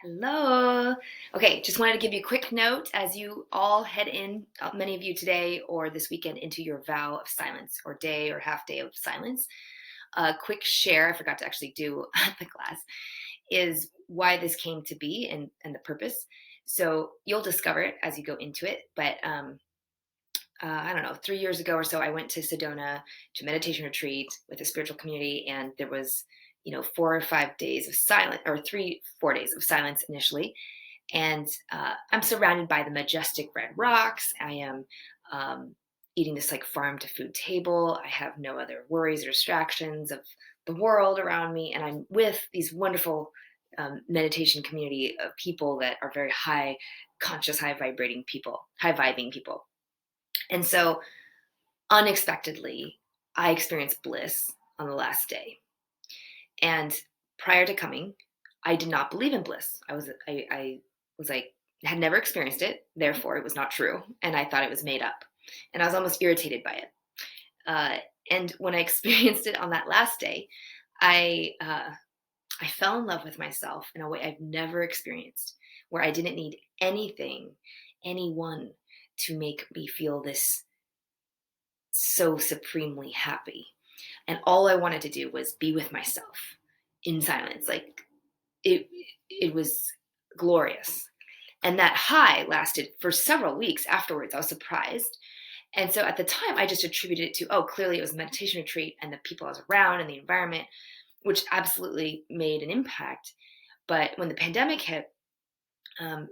Hello. Okay, just wanted to give you a quick note as you all head in, many of you today or this weekend, into your vow of silence or day or half day of silence. A quick share I forgot to actually do at the class is why this came to be and the purpose. So you'll discover it as you go into it. But I don't know, 3 years ago or so, I went to Sedona to a meditation retreat with a spiritual community, and there was 4 or 5 days of silence, or 3, 4 days of silence initially. And I'm surrounded by the majestic red rocks. I am um, eating this like farm to food table. I have no other worries or distractions of the world around me. And I'm with these wonderful meditation community of people that are very high conscious, high vibrating people, high vibing people. And so unexpectedly, I experienced bliss on the last day. And prior to coming, I did not believe in bliss. I was like, had never experienced it, therefore it was not true, and I thought it was made up, and I was almost irritated by it. Uh, and when I experienced it on that last day, I I fell in love with myself in a way I've never experienced, where I didn't need anything, anyone to make me feel this so supremely happy. And all I wanted to do was be with myself in silence. Like it it was glorious. And that high lasted for several weeks afterwards. I was surprised. And so at the time I just attributed it to, oh, clearly it was a meditation retreat and the people I was around and the environment, which absolutely made an impact. But when the pandemic hit, a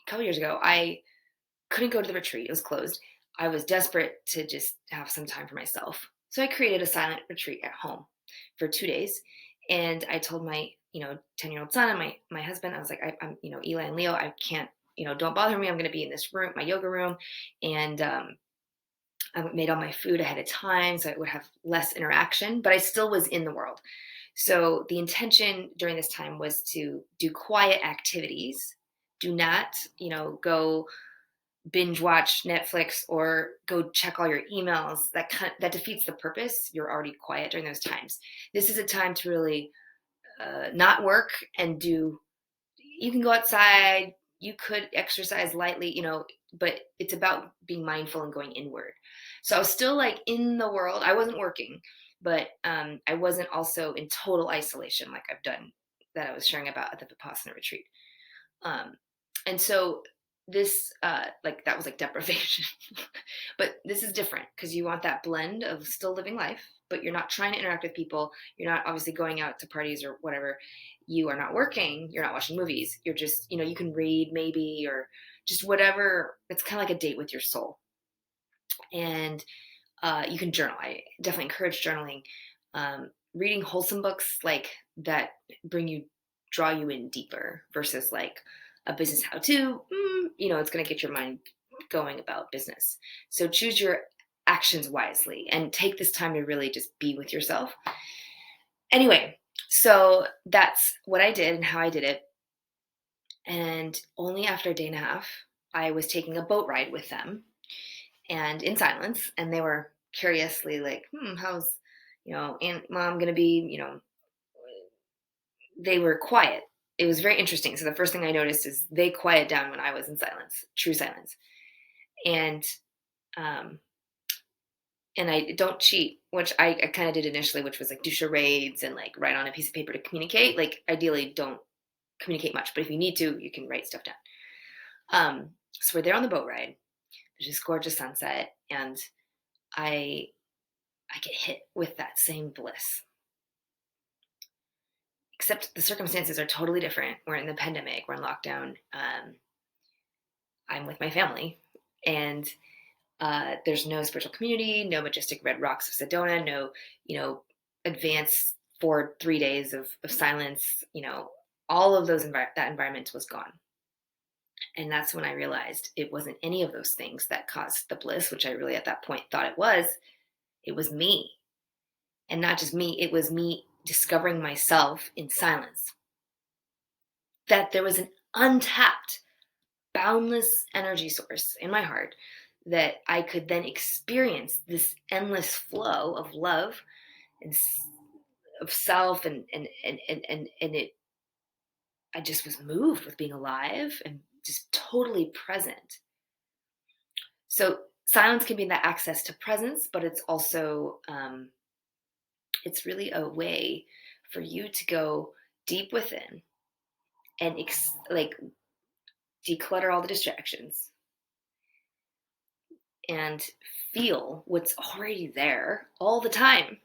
couple years ago, I couldn't go to the retreat. It was closed. I was desperate to just have some time for myself. So I created a silent retreat at home for 2 days. And I told my, 10-year-old son and my husband, I was like, I'm, Eli and Leo, I can't, don't bother me. I'm going to be in this room, my yoga room. And I made all my food ahead of time so I would have less interaction, but I still was in the world. So the intention during this time was to do quiet activities. Do not, go binge watch Netflix or go check all your emails. That defeats the purpose. You're already quiet during those times. This is a time to really not work and do. You can go outside. You could exercise lightly, but it's about being mindful and going inward. So I was still like in the world. I wasn't working, but I wasn't also in total isolation like I've done that I was sharing about at the Vipassana retreat. Um, and so this, like, that was like deprivation. But this is different because you want that blend of still living life, but you're not trying to interact with people. You're not obviously going out to parties or whatever. You are not working. You're not watching movies. You're just, you can read maybe, or just whatever. It's kind of like a date with your soul. And you can journal. I definitely encourage journaling. Reading wholesome books like that draw you in deeper versus like a business how to, it's going to get your mind going about business. So choose your actions wisely and take this time to really just be with yourself. Anyway, so that's what I did and how I did it. And only after a day and a half, I was taking a boat ride with them and in silence. And they were curiously like, how's, Aunt Mom going to be, they were quiet. It was very interesting. So the first thing I noticed is they quiet down when I was in silence, true silence. And um, and I don't cheat, which I kind of did initially, which was like do charades and like write on a piece of paper to communicate. Like ideally, don't communicate much, but if you need to, you can write stuff down. So we're there on the boat ride. There's this gorgeous sunset, and I I get hit with that same bliss. Except the circumstances are totally different. We're in the pandemic. We're in lockdown. I'm with my family, and there's no spiritual community, no majestic red rocks of Sedona, no, advance for 3 days of silence. All of that environment was gone. And that's when I realized it wasn't any of those things that caused the bliss, which I really at that point thought it was. It was me. And not just me, it was me discovering myself in silence. That there was an untapped, boundless energy source in my heart that I could then experience this endless flow of love and of self and it I just was moved with being alive and just totally present. So silence can be that access to presence, but it's also it's really a way for you to go deep within and like declutter all the distractions and feel what's already there all the time.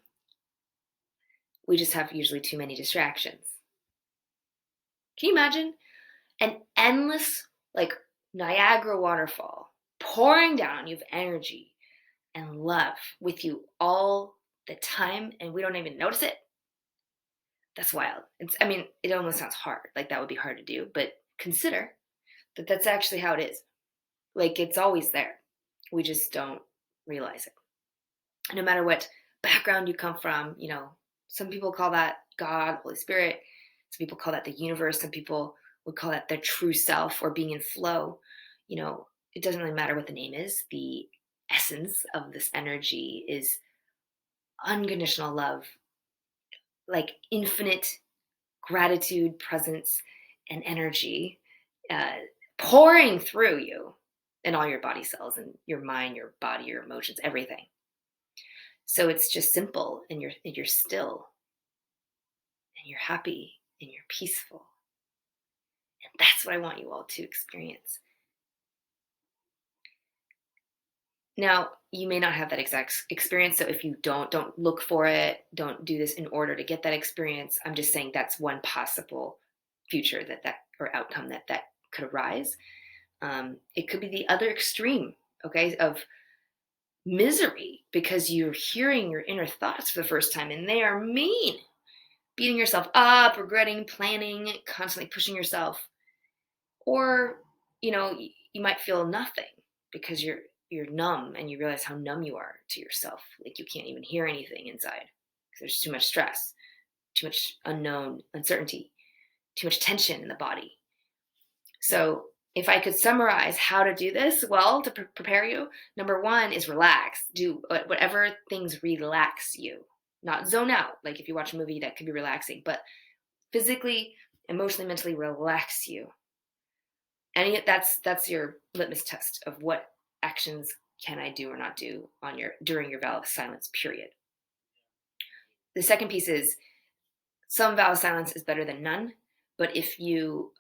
We just have usually too many distractions. Can you imagine an endless, like Niagara waterfall pouring down? You have energy and love with you all the time, and we don't even notice it. That's wild. It almost sounds hard. Like that would be hard to do, but consider that that's actually how it is. Like it's always there. We just don't realize it. No matter what background you come from, some people call that God, Holy Spirit. Some people call that the universe. Some people would call that their true self or being in flow. It doesn't really matter what the name is. The essence of this energy is unconditional love, like infinite gratitude, presence, and energy uh, pouring through you and all your body cells and your mind, your body, your emotions, everything. So it's just simple, and you're still, and you're happy, and you're peaceful. And that's what I want you all to experience. Now, you may not have that exact experience, so if you don't look for it, don't do this in order to get that experience. I'm just saying that's one possible future that or outcome that could arise. It could be the other extreme, okay, of misery because you're hearing your inner thoughts for the first time and they are mean, beating yourself up, regretting, planning, constantly pushing yourself. Or, you might feel nothing because you're numb and you realize how numb you are to yourself. Like you can't even hear anything inside because there's too much stress, too much unknown uncertainty, too much tension in the body. So if I could summarize how to do this well to prepare you, number one is relax. Do whatever things relax you, not zone out. Like if you watch a movie that could be relaxing, but physically, emotionally, mentally relax you. And that's your litmus test of what actions can I do or not do during your vow of silence period. The second piece is some vow of silence is better than none, but if you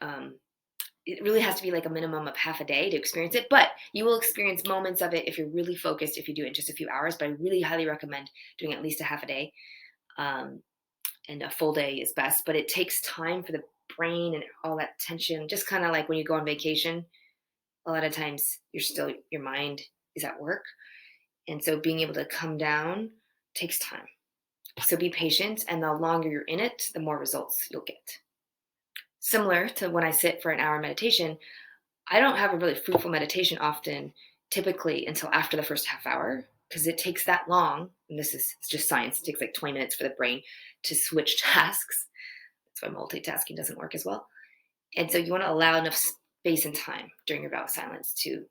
it really has to be like a minimum of half a day to experience it, but you will experience moments of it if you're really focused, if you do it in just a few hours. But I really highly recommend doing at least a half a day, and a full day is best. But it takes time for the brain and all that tension, just kind of like when you go on vacation. A lot of times your mind is at work, and so being able to come down takes time. So be patient, and the longer you're in it, the more results you'll get. Similar to when I sit for an hour meditation, I don't have a really fruitful meditation often, typically until after the first half hour, because it takes that long. And this is just science. It takes like 20 minutes for the brain to switch tasks. That's why multitasking doesn't work as well. And so you want to allow enough space and time during your vow of silence to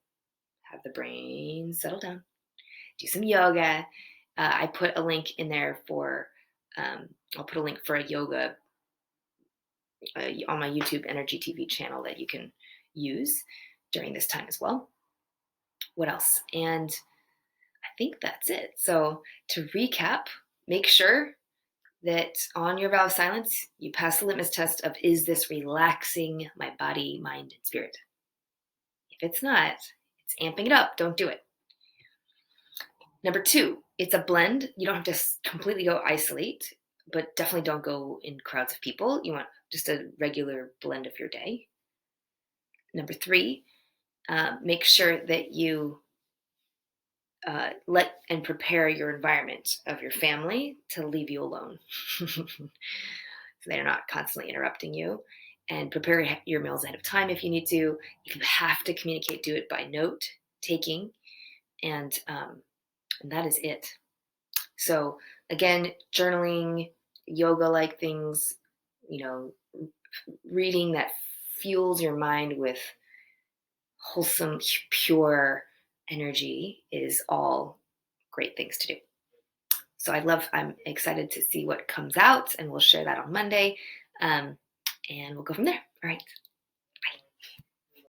have the brain settle down, do some yoga. I put a link in there I'll put a link for a yoga on my YouTube Energy TV channel that you can use during this time as well. What else? And I think that's it. So to recap, make sure that on your vow of silence, you pass the litmus test of, is this relaxing my body, mind, and spirit? If it's not, it's amping it up. Don't do it. Number two, it's a blend. You don't have to completely go isolate, but definitely don't go in crowds of people. You want just a regular blend of your day. Number three, make sure that you let and prepare your environment of your family to leave you alone. So they're not constantly interrupting you. And prepare your meals ahead of time if you need to. If you have to communicate, do it by note taking. And that is it. So again, journaling, yoga-like things, reading that fuels your mind with wholesome, pure energy is all great things to do. So I'm excited to see what comes out, and we'll share that on Monday. And we'll go from there. All right.